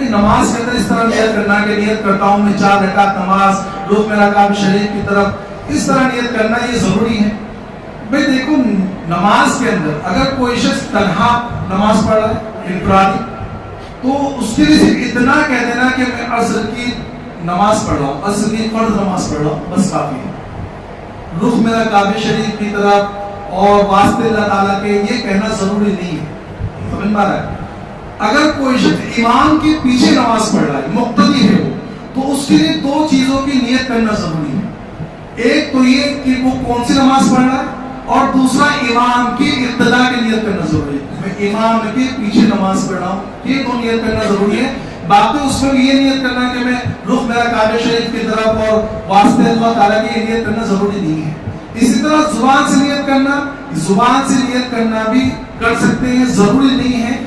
نماز کے اندر اس طرح نیت کرنا کہ نیت کرتا ہوں میں 4 رکعت نماز، رخ میرا کعبہ شریف کی طرف، اس طرح نیت کرنا یہ ضروری ہے؟ بھئی دیکھو نماز کے اندر اگر کوئی شخص تنہا نماز پڑھ رہا ہے انفرادی، تو اس کے لیے صرف اتنا کہہ دینا کہ میں عصر کی نماز پڑھ رہا ہوں، عصر کی فرض نماز پڑھ رہا ہوں، بس کافی ہے۔ رخ میرا کعبہ شریف کی طرف اور واسطے اللہ تعالیٰ کے یہ کہنا ضروری نہیں ہے، سمجھ میں آ رہا ہے؟ اگر کوئی شخص امام کے پیچھے نماز پڑھ رہا ہے، مقتدی ہے وہ، تو اس کے لیے 2 چیزوں کی نیت کرنا ضروری ہے۔ ایک تو یہ کہ وہ کون سی نماز پڑھ رہا ہے، اور دوسرا امام کی اقتدا کی نیت کرنا ضروری ہے، میں امام کے پیچھے نماز پڑھ رہا ہوں، یہ 2 نیت کرنا ضروری ہے۔ باقی اس میں بھی یہ نیت کرنا کہ میں رخ میرا کعبہ شریف کی طرف اور واسطے اللہ تعالیٰ کی یہ نیت کرنا ضروری نہیں ہے۔ اسی طرح زبان سے نیت کرنا، زبان سے نیت کرنا بھی کر سکتے ہیں، ضروری نہیں ہے۔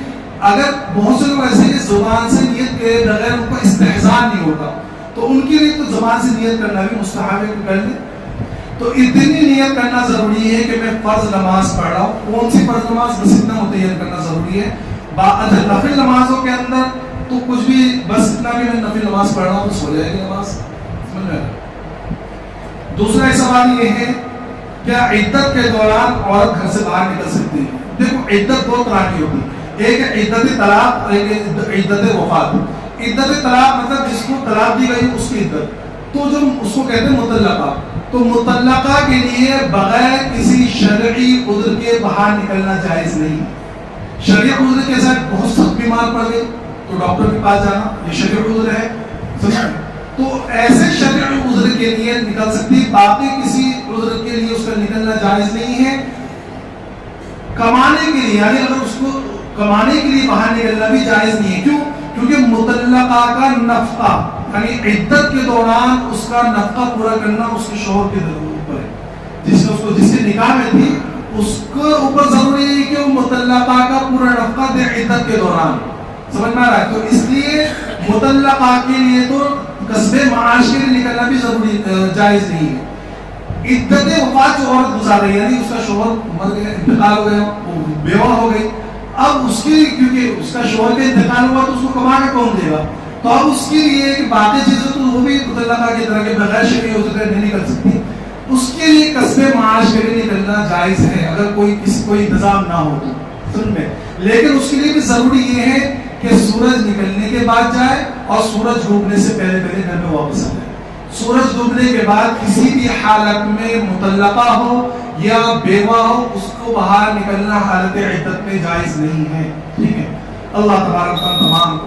اگر بہت سے لوگ ایسے ہیں زبان سے نیت کے بغیر ان کو استحضار نہیں ہوتا، تو ان کے لیے تو زبان سے نیت کرنا بھی مستحب ہے کہ کر لیں۔ تو اتنی نیت کرنا ضروری ہے کہ میں فرض نماز پڑھ رہا ہوں، کون سی فرض نماز بس اتنا متعین کرنا ضروری ہے۔ نفل نمازوں کے اندر تو کچھ بھی بس اتنا کہ میں نفل نماز پڑھ رہا ہوں بس ہو جائے گی نماز، سمجھ میں؟ دوسرا ایک سوال یہ ہے کیا عدت کے دوران عورت گھر سے باہر نکل سکتی ہے؟ دیکھو عدت 2 طرح کی ہوتی ہے، ایک ہے عدت طلاق اور ایک ہے عدت وفات۔ عدت طلاق مطلب جس کو طلاق دی گئی اس کی عدت، تو جو اس کو کہتے ہیں مطلقہ، تو مطلقہ کے لیے بغیر کسی شرعی عذر کے باہر نکلنا جائز نہیں۔ شرعی عذر کے ساتھ بہت سخت بیمار پڑ گئے تو ڈاکٹر کے پاس جانا یہ شرعی عذر ہے، تو ایسے شرعی عذر کے لیے نکل سکتی، باقی کسی عذر کے لیے اس کا نکلنا جائز نہیں ہے۔ کمانے کے لیے یعنی اگر اس کو کمانے کے لیے باہر نکلنا بھی جائز نہیں ہے، کیوں؟ کیونکہ مطلقہ کا نفقہ یعنی عدت کے دوران اس کا نفقہ پورا کرنا اس کے شوہر کے اوپر ہے، جس سے نکاح میں تھی اس کے اوپر ضروری ہے کہ وہ مطلقہ کا پورا نفقہ دے عدت کے دوران، سمجھ میں آ رہا ہے؟ تو اس لیے مطلقہ کے لیے تو کسب معاش کے لیے نکلنا بھی ضروری جائز نہیں ہے۔ عدت وفات جو عورت گزار رہی ہے یعنی اس کا شوہر مر گیا، انتقال ہو گیا، وہ بیوہ ہو گئی، اب اس کی کیونکہ اس کا شوہر کا انتقال ہوا تو اس کو کما کے کون دے گا، تو اب اس کے لیے باقی چیزیں تو وہ بھی مطلقہ کی طرح کے بغیر شرعی عذر نہیں کر سکتی، اس کے لیے کسب معاش کے لیے نکلنا جائز ہے اگر کوئی انتظام نہ ہو تو، سن میں۔ لیکن اس کے لیے بھی ضروری یہ ہے کہ سورج نکلنے کے بعد جائے اور سورج ڈوبنے سے پہلے گھر میں واپس آ جائے۔ سورج ڈوبنے کے بعد کسی بھی حالت میں مطلقہ ہو یا بیوہ ہو اس کو باہر نکلنا حالت عدت میں جائز نہیں ہے، ٹھیک ہے؟ اللہ تبارک و تعالی تمام